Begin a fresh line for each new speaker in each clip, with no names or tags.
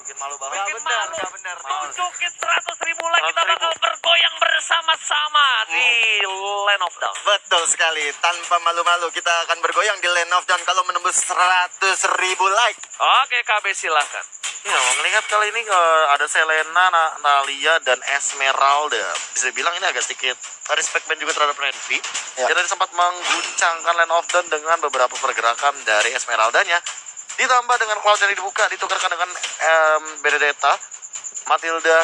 Bikin malu banget.
Bikin malu.
Bener.
Tunjukin 100.000 like, kita
100.000.
bakal bergoyang bersama-sama di Land of Dawn.
Betul sekali, tanpa malu-malu kita akan bergoyang di Land of Dawn kalau menembus 100.000 like.
Oke, KB silahkan.
Ya, melihat kali ini ada Selena, Nalia, dan Esmeralda. Bisa bilang ini agak sedikit respect band juga terhadap Renvi.
Ya.
Jadi sempat mengguncangkan Land of Dawn dengan beberapa pergerakan dari Esmeraldanya. Ditambah dengan cloud yang dibuka, ditukarkan dengan Benedetta, Matilda,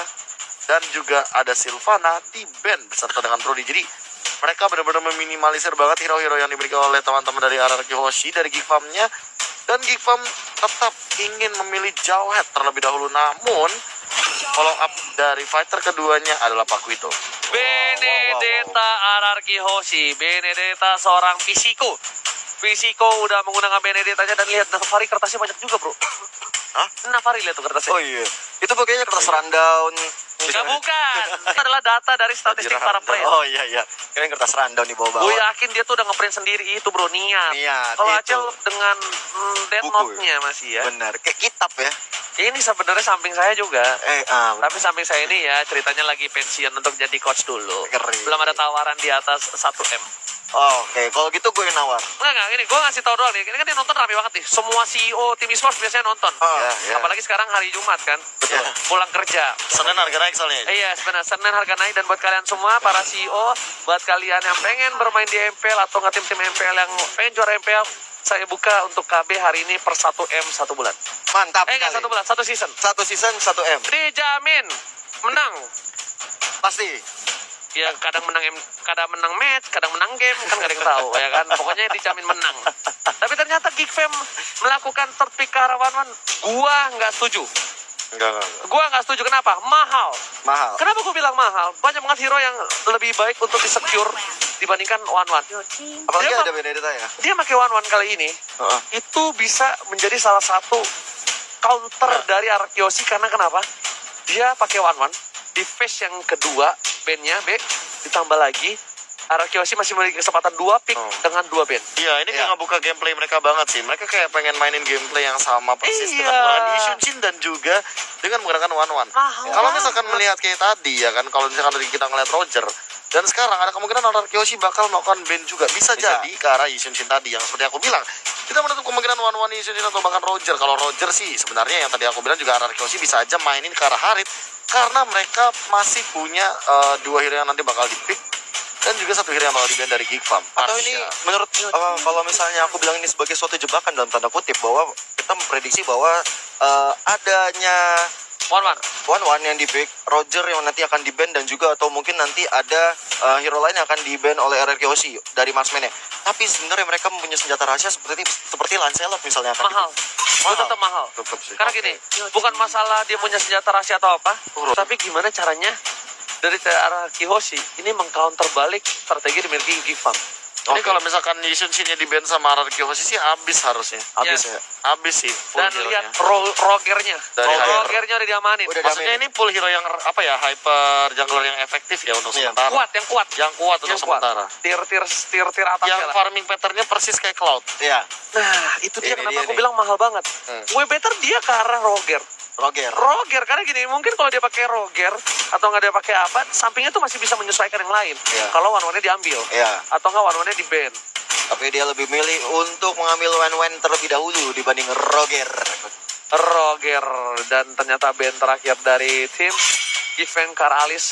dan juga ada Sylvana di band beserta dengan Brody. Jadi mereka benar-benar meminimalisir banget hero-hero yang dimiliki oleh teman-teman dari RRQ Hoshi, dari Geek Farm-nya. Dan Geek Farm tetap ingin memilih Jawhead terlebih dahulu, namun follow up dari fighter keduanya adalah Pakuito.
Benedetta Ararki Hoshi. Benedetta seorang fisiko. Fisiko udah menggunakan Benedettanya, dan lihat Navari kertasnya banyak juga, bro.
Hah?
Navari lihat tuh kertasnya.
Oh iya, itu kayaknya kertas rundown.
Enggak, bukan. Itu adalah data dari statistik para player.
Oh iya, kayaknya kertas rundown di bawah-bawah.
Gue yakin dia tuh udah ngeprint sendiri itu, bro, niat. Kalau
itu.
Acel dengan Death
Buku.
Note-nya masih ya.
Benar, kayak kitab ya.
Ini sebenarnya samping saya juga.
Benar.
Tapi samping saya ini ya ceritanya lagi pensiun untuk jadi coach dulu.
Keren.
Belum ada tawaran di atas 1M.
Oke, kalau gitu gue yang nawar.
Enggak, ini gue ngasih tau doang nih. Ini kan dia nonton rame banget nih. Semua CEO tim esports biasanya nonton.
Ya.
Apalagi sekarang hari Jumat kan.
Betul.
Pulang kerja.
Senin harga naik soalnya.
Iya, sebenarnya Senin harga naik. Dan buat kalian semua para CEO, buat kalian yang pengen bermain di MPL atau nggak tim MPL yang pengen juara MPL, saya buka untuk KB hari ini per 1M 1 bulan.
Mantap
Enggak,
sekali.
1 bulan, 1 season.
1 season 1M.
Dijamin menang.
Pasti.
Ya kadang menang match, kadang menang game, kan gak ada yang tahu ya kan. Pokoknya dijamin menang. Tapi ternyata Geek Fam melakukan third pick ke arah Wanwan. Gua nggak setuju.
Enggak.
Gua nggak setuju. Kenapa? Mahal. Kenapa gue bilang mahal? Banyak banget hero yang lebih baik untuk di-secure dibandingkan Wanwan.
Apalagi
Dia
ada Benedetta ya.
Dia pakai Wanwan kali ini, itu bisa menjadi salah satu counter dari Arkeoshi. Karena kenapa? Dia pakai Wanwan di phase yang kedua, bandnya B, ditambah lagi Arkeoshi masih memiliki kesempatan 2 pick dengan 2 band.
Iya, ini kayak ngebuka gameplay mereka banget sih. Mereka kayak pengen mainin gameplay yang sama persis
Iya.
dengan menggunakan Yishunchin dan juga dengan menggunakan Wanwan. Kalau misalkan melihat kayak tadi ya kan, kalau misalkan tadi kita ngeliat Roger, dan sekarang ada kemungkinan Arkeoshi bakal melakukan band juga. Bisa jadi ke arah Yishunchin tadi yang seperti aku bilang. Kita menutup kemungkinan Wanwan, Yishunchin atau bahkan Roger. Kalau Roger sih sebenarnya yang tadi aku bilang juga Arkeoshi bisa aja mainin ke arah Harit. Karena mereka masih punya 2 hero yang nanti bakal di-pick dan juga 1 hero yang bakal di-ban dari Geek Farm.
Atau ini menurut kalau misalnya aku bilang ini sebagai suatu jebakan dalam tanda kutip, bahwa kita memprediksi bahwa adanya Wanwan yang di-pick, Roger yang nanti akan di-ban, dan juga atau mungkin nanti ada hero lain yang akan di-ban oleh RRQ Hoshi dari marksman-nya. Tapi sebenarnya mereka mempunyai senjata rahasia seperti Lancelot misalnya akan
Mahal. Itu tetap mahal.
Tetap sih.
Karena gini, bukan masalah dia punya senjata rahasia atau apa, tapi gimana caranya dari arah Kihoshi ini mengcounter balik strategi dimiliki Geek Farm.
Ini kalau misalkan Yishunchin-nya di-ban sama Arkeoshi Hoshi sih habis harusnya.
habis ya.
Habis sih. full
Dan
hero-nya.
lihat rogernya.
Dari
Rogernya udah diamanin.
Udah
Maksudnya ini full hero yang apa ya, hyper jungler yang efektif ya untuk sementara.
Yang kuat.
Yang kuat untuk sementara.
Tier atas
Yang
lah.
farming pattern-nya persis kayak Cloud.
Iya.
Nah, itu dia
Ini
kenapa
dia
aku
nih.
bilang mahal banget. Way better dia ke arah Roger. Roger, karena gini, mungkin kalau dia pakai Roger atau nggak dia pakai apa, sampingnya tuh masih bisa menyesuaikan yang lain.
Iya.
Kalau one-one-nya diambil,
Iya.
atau nggak one-one-nya di-ban.
Tapi dia lebih milih untuk mengambil Wen terlebih dahulu dibanding Roger.
Dan ternyata band terakhir dari tim Event Car Alice.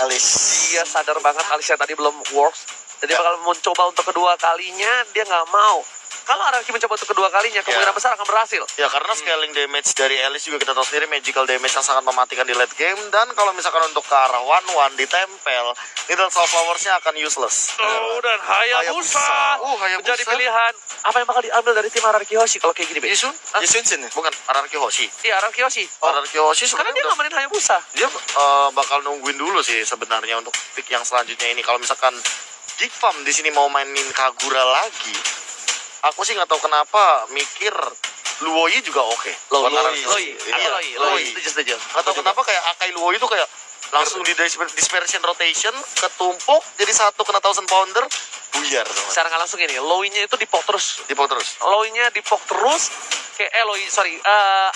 Dia sadar banget Alice tadi belum works, jadi bakal mencoba untuk kedua kalinya. Dia nggak mau. Kalau Araki mencoba untuk kedua kalinya, kemungkinan besar akan berhasil.
Ya karena scaling damage dari Alice juga kita tahu sendiri, magical damage yang sangat mematikan di late game. Dan kalau misalkan untuk ke arah one ditempel, Little Sunflowers-nya akan useless.
Dan Hayabusa
Hayabusa
menjadi pilihan. Apa yang bakal diambil dari tim Araki Hoshi kalau kayak gini, Ben?
Yishunchin ya?
Bukan, Araki Hoshi.
Iya, Araki Hoshi.
Araki Hoshi
Karena dia
sebenarnya
nggak mainin Hayabusa.
dia bakal nungguin dulu sih sebenarnya untuk pick yang selanjutnya ini. Kalau misalkan Geek Farm di sini mau mainin Kagura lagi, aku sih nggak tahu kenapa mikir Luoyi juga oke.
Loi. Setuju.
Nggak tahu kenapa kayak Akai Luoyi itu kayak langsung di dispersion rotation, ketumpuk jadi satu kena 1000 pounder, buyar.
Secara nggak langsung ini, low-nya itu dipok terus.
Dipok terus.
Low-nya dipok terus,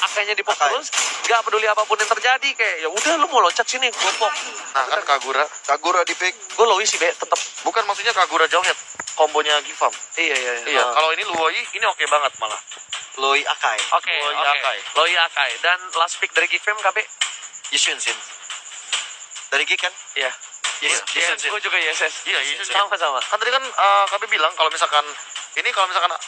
Akainya di pop
Akai.
terus, nggak peduli apapun yang terjadi, kayak ya udah lu mau loncat sini, gue pop.
Nah kan
Kagura di pick.
Gue Loi sih, Be, tetap.
bukan maksudnya Kagura Jauhead kombonya Gifam.
Iya.
Iya, kalau ini Luoi ini oke banget malah.
Loi Akai.
Oke.
Loi Akai.
Akai. Dan last pick dari Geek Fam, KB?
Yishun Sin. Dari Geek kan?
Iya.
Yes,
Gue juga YSS.
Iya, Yisun.
Sama.
Kan tadi kan kami bilang kalau misalkan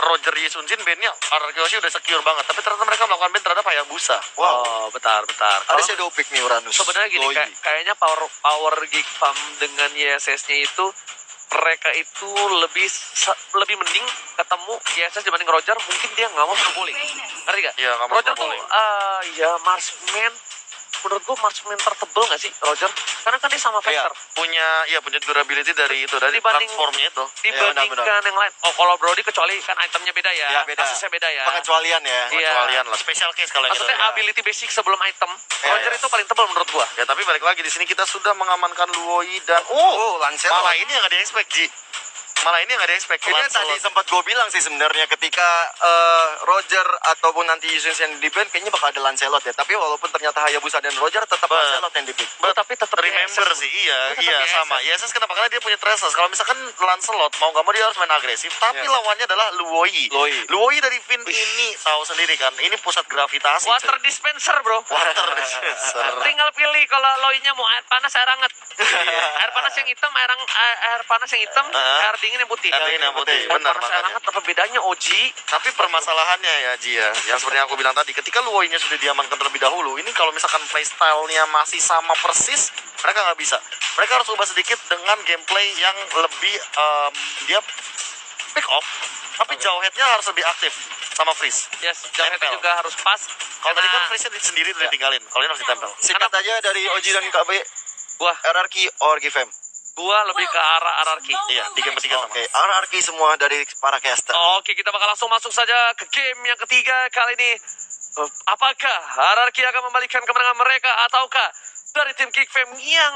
Roger Yisunjin bandnya Arkeoshi udah secure banget, tapi ternyata mereka melakukan band terhadap Hayabusa.
Oh, bentar.
Ada shadow pick nih Uranus.
Sebenarnya gini,
Loi.
kayaknya power Geek Fam dengan YSS-nya itu mereka itu lebih mending ketemu YSS dibanding Roger. Mungkin dia nggak mau monopoly, ngerti gak?
Iya, nggak mau
Roger tuh
monopoly.
ya marksman. Menurut gue marksman tertebel nggak sih Roger? Karena kan dia sama Vector.
punya durability dari
Dibanding-
transformnya itu.
Dibandingkan yang lain. Oh, kalau Brody kecuali kan itemnya beda ya.
Ya, beda.
Kasusnya beda ya.
Pengecualian ya.
Iya.
Kecualian lah, special case kalau yang
Maksudnya
itu.
ability basic sebelum item.
Iya,
Roger
iya.
itu paling tebal menurut gua.
Ya tapi balik lagi di sini kita sudah mengamankan Luoi dan
Lancelot.
malah ini yang nggak di-expect Ji. Malah ini yang nggak di-expect.
Ini
Lancelot.
tadi sempat gue bilang sih sebenarnya ketika Roger ataupun nanti Yishun yang di band kayaknya bakal ada Lancelot ya. Tapi walaupun ternyata Hayabusa dan Roger tetap Lancelot yang di pick.
Tapi tetap
Remember
YSS.
sih, iya
Tetap
sama.
YSS.
YSS kenapa? Karena dia punya Traces. Kalau misalkan Lancelot mau nggak mau dia harus main agresif, tapi
Iya.
lawannya adalah Luoi.
Luoi.
Dari Finn ini tahu sendiri kan, ini pusat gravitasi.
Water
cuy.
dispenser, bro.
Water dispenser.
Tinggal pilih kalau loinya mau air panas, air hangat. Air panas yang hitam, air panas yang hitam, air dingin yang putih.
Air dingin yang putih,
Air
benar
panas, air
makanya.
hangat apa bedanya, Oji?
Tapi permasalahannya ya Ji ya, yang seperti yang aku bilang tadi, ketika Luoi-nya sudah diamankan terlebih dahulu, ini kalau misalkan playstyle-nya masih sama persis, mereka nggak bisa. Mereka harus ubah sedikit dengan gameplay yang lebih dia pick off, tapi Jauhead-nya harus lebih aktif sama Freeze.
Yes, jaraknya
Tempel.
juga harus pas.
Kalau tadi kan
Karena
Freeze-nya sendiri udah ditinggalin, kalau ini harus ditempel.
Singkat aja dari Oji dan KB,
gua
RRQ or GFM.
lebih ke arah anarki.
Iya, 3-3 sama.
Oke, RRQ semua dari para caster.
Oke, kita bakal langsung masuk saja ke game yang ketiga kali ini. Apakah Hierarchy akan membalikan kemenangan mereka ataukah dari tim Geek Fam yang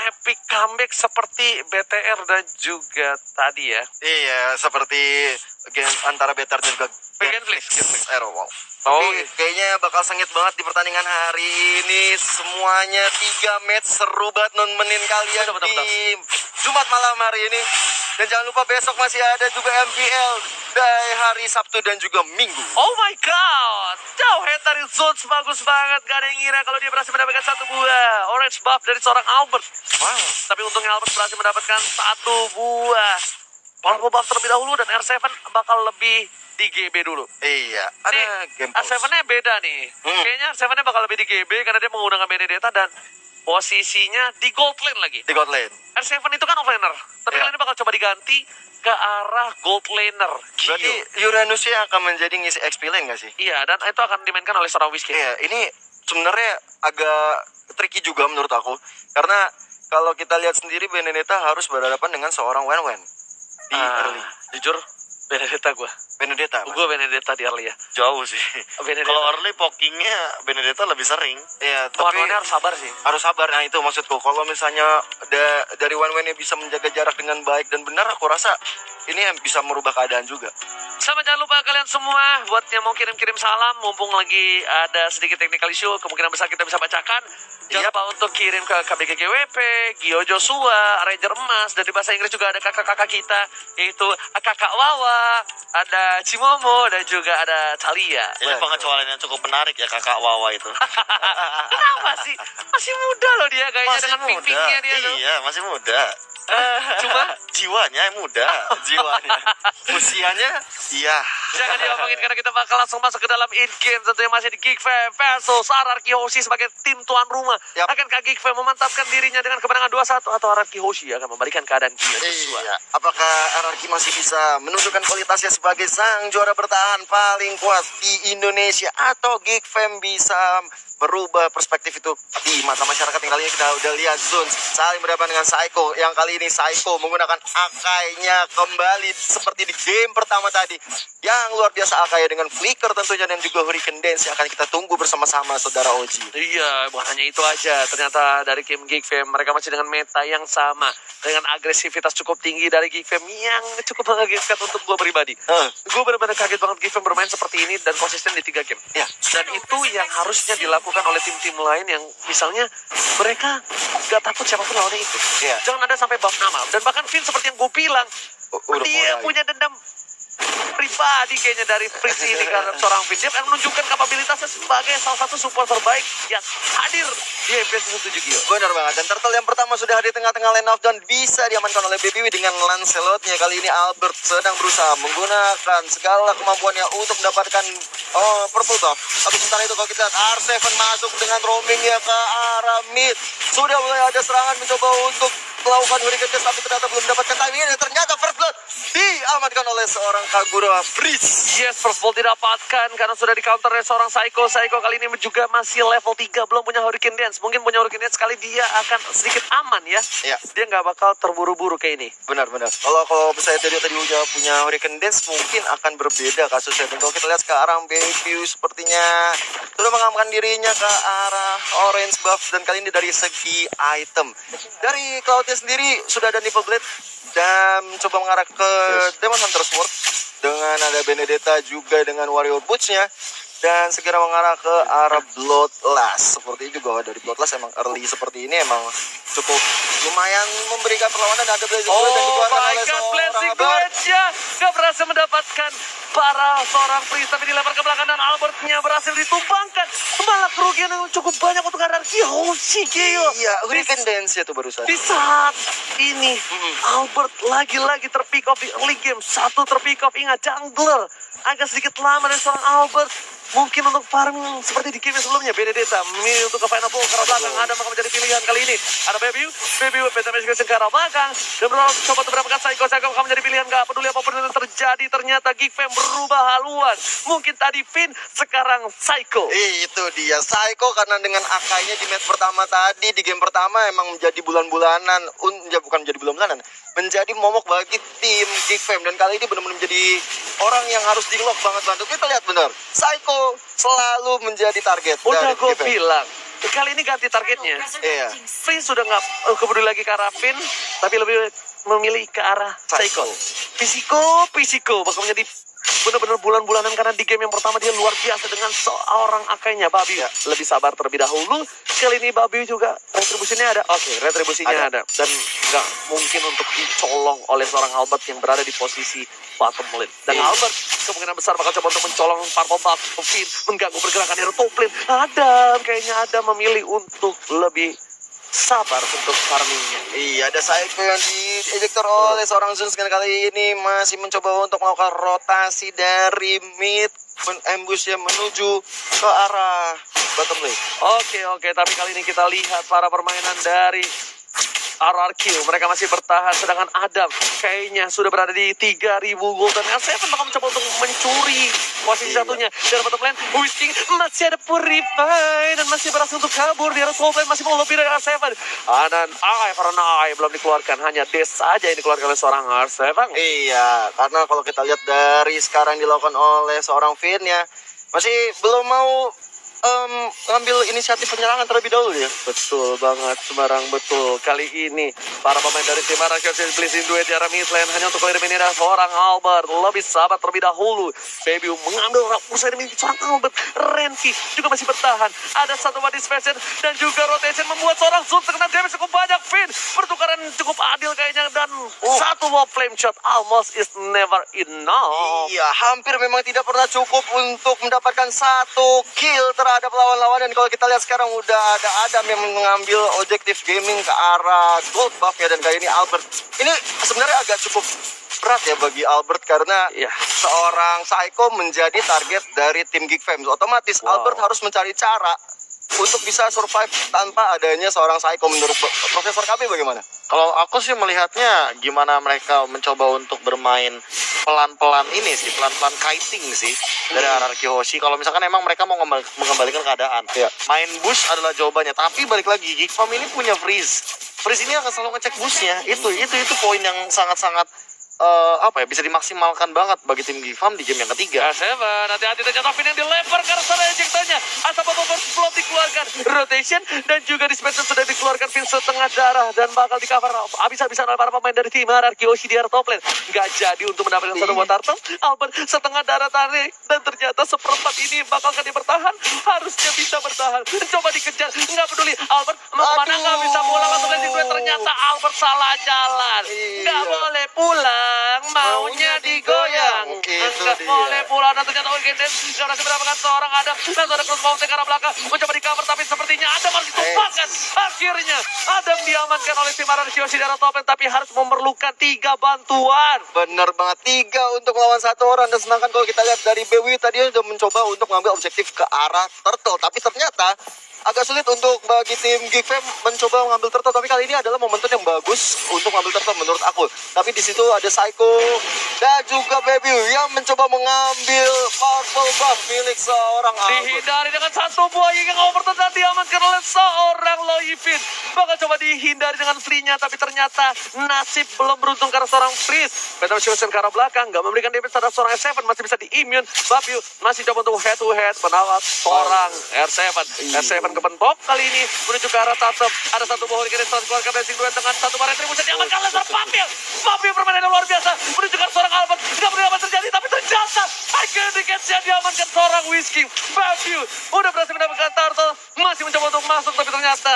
epic comeback seperti BTR dan juga tadi ya?
Iya, seperti game antara Betar dan juga
Genflix.
Aero. Wow.
Oh,
Tapi kayaknya bakal sengit banget di pertandingan hari ini. Semuanya 3 match seru banget nemenin kalian
Betul.
di Jumat malam hari ini. Dan jangan lupa besok masih ada juga MPL dari hari Sabtu dan juga Minggu.
Oh my god, Jauhead dari Zones bagus banget. Gak ada yang ngira kalau dia berhasil mendapatkan 1 buah orange buff dari seorang Albert.
Wow.
Tapi untungnya Albert berhasil mendapatkan 1 buah powerful buff terlebih dahulu. Dan R7 bakal lebih di GB dulu.
Iya, ada
Nih,
game
R7-nya beda nih. Kayaknya R7-nya bakal lebih di GB karena dia menggunakan Benedetta dan posisinya di gold lane lagi.
di God Lane.
R7 itu kan offlaner, tapi
Iya.
kali ini bakal coba diganti ke arah gold laner.
Berarti
Gio.
Uranusnya akan menjadi ngisi XP lane nggak sih?
Iya, dan itu akan dimainkan oleh seorang Whiskey.
Iya, ini sebenarnya agak tricky juga menurut aku. Karena kalau kita lihat sendiri Benedetta harus berhadapan dengan seorang Wen di early.
Jujur, Benedetta gue.
Benedetta. Mas.
Gue Benedetta di early ya.
Jauh sih.
Benedetta.
Kalau early pokingnya Benedetta lebih sering.
Iya, tapi
Warnanya harus sabar sih.
harus sabar. Nah itu maksudku. Kalau misalnya dari Wen bisa menjaga jarak dengan baik dan benar, aku rasa ini yang bisa merubah keadaan juga.
Sama jangan lupa kalian semua buat yang mau kirim-kirim salam, mumpung lagi ada sedikit technical issue, kemungkinan besar kita bisa bacakan. Jangan lupa untuk kirim ke KBGGWP, Gio Joshua, Ranger Emas, dan di bahasa Inggris juga ada kakak-kakak kita, yaitu kakak Wawa, ada Cimomo, dan juga ada Talia.
Ini pengecualian yang cukup menarik ya kakak Wawa itu.
Kenapa sih? Masih muda loh dia kayaknya
Masih
dengan
muda.
ping-pingnya dia tuh.
Iya, masih muda.
Cuma
Jiwanya yang muda.
Jiwanya. Usianya
Iya.
jangan diomongin karena kita bakal langsung masuk ke dalam in-game. Tentunya masih di Geek Fam versus Hierarchy Hoshi sebagai tim tuan rumah.
Yap.
Akankah Geek Fam memantapkan dirinya dengan kemenangan 2-1 atau Hierarchy Hoshi akan membalikan keadaan Gio Joshua?
Iya. Apakah RRQ masih bisa menunjukkan kualitasnya sebagai sang juara bertahan paling kuat di Indonesia, atau Geek Fam bisa merubah perspektif itu di mata masyarakat. Yang kali ini kita udah lihat Zun saling berhadapan dengan Psycho. Yang kali ini Psycho menggunakan Akainya kembali seperti di game pertama tadi. Yang luar biasa Akai dengan flicker tentunya dan juga Hurricane Dance yang akan kita tunggu bersama-sama saudara Oji.
Iya, bukan hanya itu aja. Ternyata dari game Geek Fam mereka masih dengan meta yang sama, dengan agresivitas cukup tinggi dari Geek Fam yang cukup mengagetkan untuk gue pribadi. Gue benar-benar kaget banget Geek Fam bermain seperti ini dan konsisten di 3 game.
Ya.
Dan itu yang harusnya dilakukan oleh tim-tim lain yang misalnya mereka gak takut siapapun lawannya itu.
Iya.
Jangan ada sampai buff nama. Dan bahkan Finn seperti yang gue bilang, dia punya dendam pribadi kayaknya dari Fritz ini karena seorang Finn. Dia akan menunjukkan kapabilitasnya sebagai salah satu support terbaik yang hadir di FPS 17 Gio.
Benar banget. Dan turtle yang pertama sudah hadir di tengah-tengah lane of down, bisa diamankan oleh Baby Wee dengan Lancelot-nya. Kali ini Albert sedang berusaha menggunakan segala kemampuannya untuk mendapatkan purple buff. Tapi sementara itu kalau kita lihat R7 masuk dengan roamingnya ke arah mid. Sudah mulai ada serangan mencoba untuk melakukan Hurricane Dash, tapi ternyata belum mendapatkan timing. Dan ternyata first blood diamankan oleh seorang Kagura Freeze.
Yes, first ball didapatkan karena sudah di counter oleh seorang Psycho. Psycho kali ini juga masih level 3, belum punya Hurricane Dance. Mungkin punya Hurricane Dance kali dia akan sedikit aman ya.
Iya.
Dia nggak bakal terburu-buru kayak ini.
Benar-benar. Kalau misalnya tadi udah punya Hurricane Dance, mungkin akan berbeda kasusnya. Dan kalau kita lihat sekarang Baby sepertinya sudah mengamankan dirinya ke arah orange buff, dan kali ini dari segi item. Dari Cloudnya sendiri sudah ada Nipple Blade dan coba mengarah ke Demon Hunter Sword dengan ada Benedetta juga dengan Warrior Boots-nya. Dan segera mengarah ke arah Bloodlust. Seperti juga dari Bloodlust emang early seperti ini emang cukup lumayan memberikan perlawanan. Ada Blazing Duet yang dikeluarkan oleh seorang
Blazing
Albert.
Duet-nya gak berhasil mendapatkan para seorang Freeze, tapi dilempar ke belakang dan Albertnya berhasil ditumbangkan. Malah kerugian yang cukup banyak untuk Anarchy Hoshigeo.
Iya, Hurricane Dance itu barusan.
Di saat ini Albert lagi-lagi terpick off di early game. Satu terpick off, ingat jungler agak sedikit lama dari seorang Albert. Mungkin untuk farming seperti di game sebelumnya. Benedetta memilih untuk ke final ball ke arah belakang. Ada maka menjadi pilihan kali ini. Ada Baby Benedetta ke arah belakang dan coba untuk mendapatkan Psycho akan menjadi pilihan. Gak peduli apapun yang terjadi, ternyata Geek Fam berubah haluan. Mungkin tadi Finn, sekarang Psycho.
Itu dia Psycho, karena dengan Akainya di match pertama tadi, di game pertama emang menjadi bulan-bulanan. Bukan menjadi bulan-bulanan, menjadi momok bagi tim Geek Fam. Dan kali ini benar-benar menjadi orang yang harus di-lock banget. Kita lihat benar, Psycho selalu menjadi target.
Udah gue bilang, kali ini ganti targetnya.
Iya.
Finn sudah nggak peduli lagi ke arah Finn, tapi lebih memilih ke arah Psycho. Fisiko bakal menjadi benar-benar bulan-bulanan karena di game yang pertama dia luar biasa dengan seorang Akainya. Babi lebih sabar terlebih dahulu. Kali ini Babi juga retribusinya ada. Retribusinya ada. Dan nggak mungkin untuk dicolong oleh seorang Albert yang berada di posisi bottom lane. Dan Albert kemungkinan besar bakal coba untuk mencolong purple buff Finn, mengganggu pergerakan hero top lane. Kayaknya ada memilih untuk lebih sabar untuk farmingnya.
Iya, ada Psycho yang diejektor oleh seorang Zun kali ini masih mencoba untuk melakukan rotasi dari mid, ambush yang menuju ke arah bottom lane.
Oke, tapi kali ini kita lihat para permainan dari RRQ. Mereka masih bertahan, sedangkan Adam kayaknya sudah berada di 3.000 gold. Dan R7 bakal mencoba untuk mencuri posisi satunya. Dan bottom lane, Whisking masih ada Purify dan masih berhasil untuk kabur. Di arah top lane masih mau lebih dari R7. Dan karena belum dikeluarkan, hanya Dash saja yang dikeluarkan oleh seorang R7.
Iya, karena kalau kita lihat dari sekarang dilakukan oleh seorang Finn ya, masih belum mau ngambil inisiatif penyerangan terlebih dahulu ya.
Betul banget, Semarang, betul. Kali ini para pemain dari tim RRQ Blazing Duet di arah mid lane hanya untuk eliminasi seorang Albert. Lebih sabar terlebih dahulu. Baby mengambil usaha demi seorang Albert. Renki juga masih bertahan. Ada satu body special dan juga rotation membuat seorang Zul terkena damage cukup banyak. Finn pertukaran cukup adil kayaknya, dan satu wall flame shot almost is never enough.
Iya, hampir memang tidak pernah cukup untuk mendapatkan satu kill terhadap lawan-lawan. Dan kalau kita lihat sekarang udah ada Adam yang mengambil objektif gaming ke arah gold buff ya. Dan kali ini Albert ini sebenarnya agak cukup berat ya bagi Albert, karena seorang Psycho menjadi target dari tim Geek Fam. Otomatis Albert harus mencari cara untuk bisa survive tanpa adanya seorang Psycho. Menurut Profesor KB bagaimana?
Kalau aku sih melihatnya gimana mereka mencoba untuk bermain pelan-pelan ini sih, pelan-pelan kiting sih dari RRQ Hoshi. Kalau misalkan emang mereka mau mengembalikan keadaan,
Iya.
main bush adalah jawabannya. Tapi balik lagi, Geek Farm ini punya freeze. Freeze ini akan selalu ngecek bushnya. Itu poin yang sangat-sangat bisa dimaksimalkan banget bagi tim Geek Farm di game yang ketiga.
Seven, hati-hati ternyata Vin yang dilempar ke arah sana ejectanya. Asap overflow dikeluarkan, rotation dan juga dispenser sudah dikeluarkan. Vin setengah darah dan bakal di cover habis-habisan oleh para pemain dari tim RRQ Hoshi di arah top lane. Gak jadi untuk mendapatkan satu buah turtle. Albert setengah darah tarik dan ternyata seperempat ini bakalkan dia bertahan. Harusnya bisa bertahan. Coba dikejar, nggak peduli. Albert mau kemana, nggak bisa pulang langsung landing duet. Ternyata Albert salah jalan. Nggak boleh pulang, maunya digoyang. Nggak boleh pulang dan ternyata Weekend Dance nggak berhasil mendapatkan seorang Adam. Dan ada cross mountain ke arah belakang mencoba di cover tapi sepertinya Adam harus ditumpahkan. Akhirnya Adam diamankan oleh tim RRQ Hoshi di arah top lane tapi harus memerlukan 3 bantuan.
Bener banget, 3 untuk melawan 1 orang. Dan sedangkan kalau kita lihat dari BW tadi sudah mencoba untuk mengambil objektif ke arah turtle, tapi ternyata agak sulit untuk bagi tim Geek Fam mencoba mengambil turtle. Tapi kali ini adalah momentum yang bagus untuk mengambil turtle menurut aku. Tapi di situ ada Psycho dan juga Baby yang mencoba mengambil powerful buff milik seorang Albert.
Dihindari dengan satu buah yang overturn dan diamankan oleh seorang Loyfin. Bakal coba dihindari dengan free-nya tapi ternyata nasib belum beruntung karena seorang Freeze. Metal Shosen ke arah belakang gak memberikan damage terhadap seorang R7, masih bisa di-immune. Babiu masih coba untuk head to head menawan seorang R7. R7 kepentok kali ini menuju ke arah Tatsum. Ada satu buah hurricane setelah dikeluarkan blessing duet dengan satu barang retribusi diamankan oleh seorang Babiu. Babiu permainan luar biasa menuju ke arah seorang Albert. Gak peduli apa terjadi tapi ternyata iconic catch-nya diamankan seorang Whiskey. Babiu udah berhasil mendapatkan turtle, masih mencoba untuk masuk tapi ternyata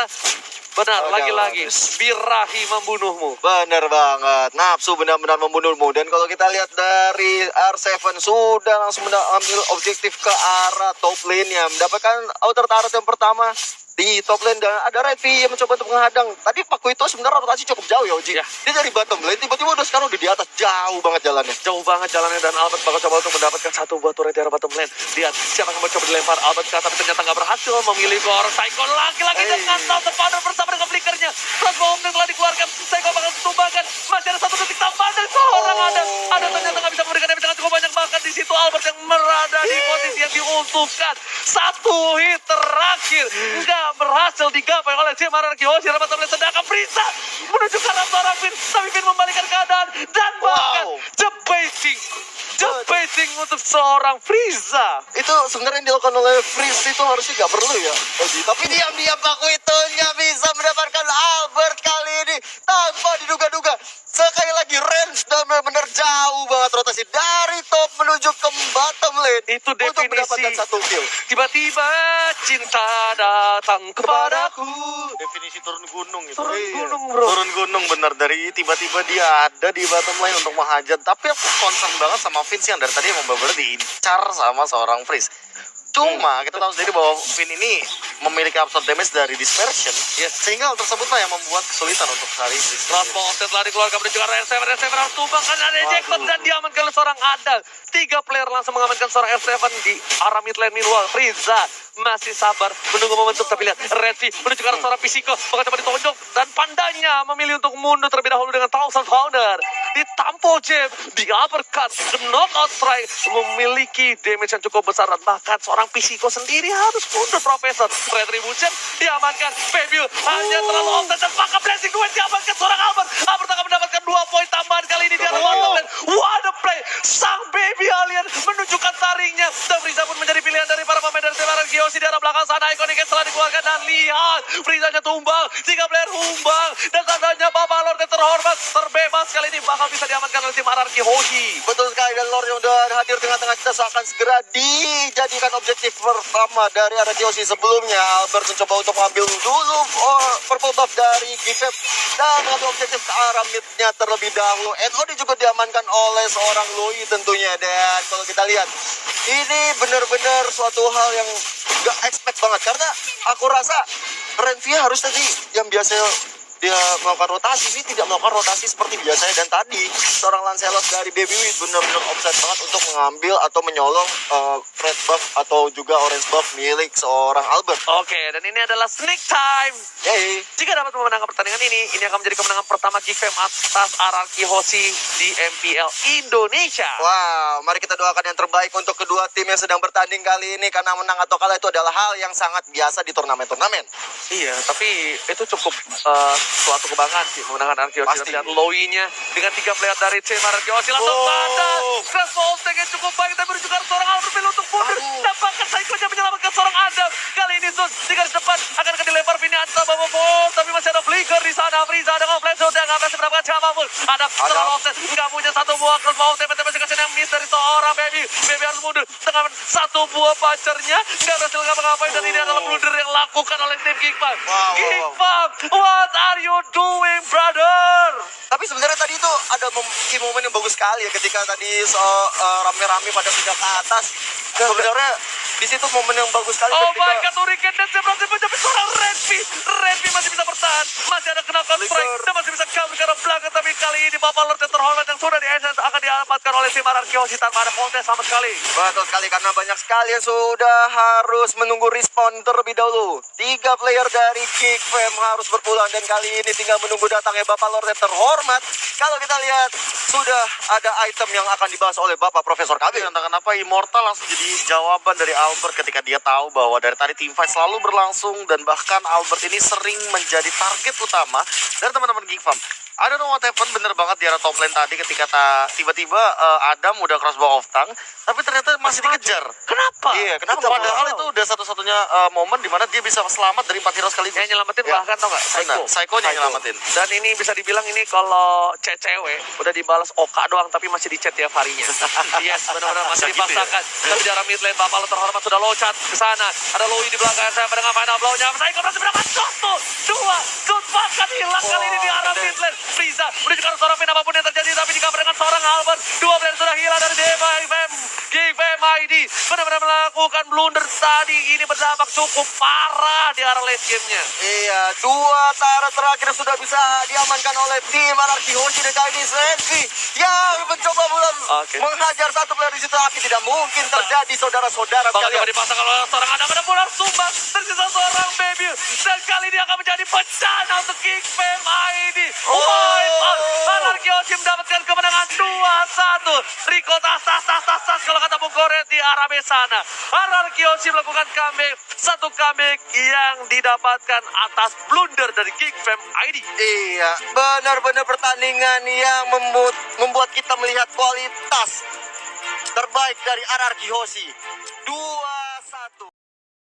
benar, lagi-lagi birahi membunuhmu.
Bener banget, nafsu benar-benar membunuhmu. Dan kalau kita lihat dari R7 sudah langsung mengambil objektif ke arah top lane nya, mendapatkan outer turret yang pertama di top lane. Dan ada Redvi yang mencoba untuk menghadang. Tadi Paku itu sebenarnya rotasi cukup jauh ya Oji.
Ya.
Dia dari bottom lane tiba-tiba udah sekarang udah di atas, jauh banget jalannya.
Jauh banget jalannya dan Albert bakal coba untuk mendapatkan satu buah turret di arah bottom lane. Lihat siapa yang mencoba dilempar Albert ke atas tapi ternyata nggak berhasil, memilih Gore Psycho lagi-lagi dengan South Founder bersama dengan flickernya. Transform yang telah dikeluarkan, Psycho bakal ditumbangkan. Masih ada 1 detik tambahan dan seorang ada ternyata nggak bisa memberikan damage dengan cukup banyak, bahkan di situ Albert yang berada di posisi yang diuntungkan. 1 hit terakhir nggak berhasil digapai oleh tim RRQ Hoshi. Bottom lane sedangkan Frieza menuju ke arah seorang Finn, tapi Finn membalikan keadaan dan bahkan debating untuk seorang Frieza.
Itu sebenarnya yang dilakukan oleh Freeze itu harusnya nggak perlu ya Oji. Tapi diam-diam Paku itu nggak bisa mendapatkan Albert kali ini tanpa diduga-duga. Sekali lagi range dan benar-benar jauh banget rotasi dari top menuju ke bottom lane.
Itu
untuk mendapatkan
definisi
1 kill.
tiba-tiba cinta datang kepadaku.
Definisi turun gunung itu.
Turun
Iya.
gunung, bro.
Turun gunung bener, dari tiba-tiba dia ada di bottom lane untuk menghajat. Tapi aku concern banget sama Vince yang dari tadi emang bener-bener diincar sama seorang Freeze. Cuma kita tahu sendiri bahwa Finn ini memiliki absorb damage dari dispersion, sehingga hal tersebutlah yang membuat kesulitan untuk cari Freeze.
Transport telah dikeluarkan menuju ke arah R7 harus tumbang kan ada ejector dan diamankan oleh seorang Adam. 3 player langsung mengamankan seorang R7 di arah mid lane. Meanwhile Frieza masih sabar menunggu momentum, tapi lihat Redvi menuju ke arah seorang Pisiko, bakal coba ditonjok dan pandanya memilih untuk mundur terlebih dahulu dengan Thousand Founder. Ditampo jab, di uppercut, the knockout strike memiliki damage yang cukup besar dan bahkan seorang Pisiko sendiri harus mundur. Profesor Retribution diamankan, Fabio hanya terlalu offset dan maka blessing duet diamankan seorang Albert. Albert akan mendapatkan 2 poin tambahan kali ini di arah bottom lane. What a play, sang baby alien menunjukkan taringnya dan Frieza pun menjadi pilihan dari para pemain dari tim RRQ Hoshi. Di arah belakang sana Iconic setelah dikeluarkan dan lihat Frieza-nya tumbang, 3 player tumbang dan tandanya Bapak Lord yang terhormat terbebas kali ini bakal bisa diamankan oleh tim RRQ Hoshi.
Betul sekali, dan Lord yang udah hadir tengah-tengah kita akan segera dijadikan objektif pertama dari RRQ Hoshi. Sebelumnya Albert mencoba untuk mengambil dulu purple buff dari Gifep dan mengambil objektif ke arah mid-nya terlebih dahulu. NOD juga diamankan oleh seorang Loi tentunya. Dan kalau kita lihat ini benar-benar suatu hal yang gak expect banget, karena aku rasa Renvia harus tadi yang biasa dia melakukan rotasi, ini tidak melakukan rotasi seperti biasanya. Dan tadi seorang Lancelot dari Baby Wii benar-benar offset banget untuk mengambil atau menyolong red buff atau juga orange buff milik seorang Albert.
Oke, dan ini adalah Sneak Time.
Yay.
Jika dapat memenangkan pertandingan ini akan menjadi kemenangan pertama GFM atas RRQ Hoshi di MPL Indonesia.
Wow, mari kita doakan yang terbaik untuk kedua tim yang sedang bertanding kali ini, karena menang atau kalah itu adalah hal yang sangat biasa di turnamen-turnamen.
Iya, tapi itu cukup suatu kebanggaan sih memenangkan RRQ Hoshi.
Pasti.
Lihat Lowy-nya dengan 3 player dari tim RRQ Hoshi langsung pada crash vaulting yang cukup baik, tapi juga seorang Albert Bill untuk mundur. Nampaknya Saiko-nya menyelamatkan seorang Adam. Kali ini Sus di garis depan akan dilempar Vini Anta Babobol, tapi masih ada Flicker di sana. Friza dengan flash shot yang nggak berhasil mendapatkan siapapun. Ada terlalu offset, nggak punya satu buah cross mau TP-TP kasih yang miss dari seorang Baby. Baby harus mundur dengan satu buah pacarnya, nggak berhasil ngapa-ngapain, dan ini adalah blunder yang lakukan oleh tim Geekfam. Geekfam, what are you doing, brother?
Tapi sebenarnya tadi itu ada momen yang bagus sekali ya, ketika tadi rame-rame pada pindah ke atas. Sebenarnya di situ momen yang bagus sekali
Oh
ketika
my god, Hurricane dan berhasil mencapai seorang Redby. Redby masih bisa bertahan, masih ada knockout strike dan masih bisa kabur ke arah belakang. Tapi kali ini Bapak Lord yang terhormat yang sudah di essence akan diamankan oleh tim RRQ Hoshi tanpa ada kontes sama sekali.
betul sekali, karena banyak sekali yang sudah harus menunggu respon terlebih dahulu. 3 player dari Geekfam harus berpulang, dan kali ini tinggal menunggu datangnya Bapak Lord yang terhormat. Kalau kita lihat sudah ada item yang akan dibahas oleh Bapak Profesor KB.
Entah kenapa Immortal langsung jadi jawaban dari Albert ketika dia tahu bahwa dari tadi team fight selalu berlangsung, dan bahkan Albert ini sering menjadi target utama dari teman-teman Geekfam. I don't know what happened, bener banget di arah top lane tadi ketika tiba-tiba Adam udah crossbow off tank, tapi ternyata masih dikejar.
Kenapa?
Iya, kenapa?
Padahal itu udah satu-satunya momen di mana dia bisa selamat dari 4 hero sekaligus.
Yang nyelamatin
Ya.
bahkan tau gak?
Benar, Saiko-nya yang nyelamatin.
Dan ini bisa dibilang ini kalau cewek udah dibalas Oka doang tapi masih di chat tiap harinya. Yes, benar-benar masih
Bisa gitu
dipaksakan. Tapi di arah mid lane Bapak Lo terhormat sudah loncat ke sana. Ada Lowy di belakang saya pada final blow-nya. Saiko berhasil mendapat 1, 2, good bahkan hilang kali ini di arah mid lane. Friza menuju ke arah seorang Vin, apapun yang terjadi, tapi dikabar dengan seorang Albert. 2 player sudah hilang dari GFM ID. Benar-benar melakukan blunder tadi. Ini berdampak cukup parah di arah late game-nya.
Iya, 2 tara terakhir sudah bisa diamankan oleh tim RRQ Hoshi, dan kali ini Slenvi yang mencoba menghajar satu player di situ, tapi tidak mungkin terjadi, saudara-saudara
Bakal
sekalian.
dipasang oleh seorang Adam, ada bulan sumbang, tersisa seorang Baby, dan kali ini akan menjadi bencana untuk Geekfam ID. Wipe out, RRQ Hoshi mendapatkan kemenangan 2-1. Rico tas kalau kata Bung Koret di arah sana. RRQ Hoshi melakukan comeback, satu comeback yang didapatkan atas blunder dari Geekfam ID.
Iya, benar-benar pertandingan yang membuat kita melihat kualitas terbaik dari RRQ Hoshi.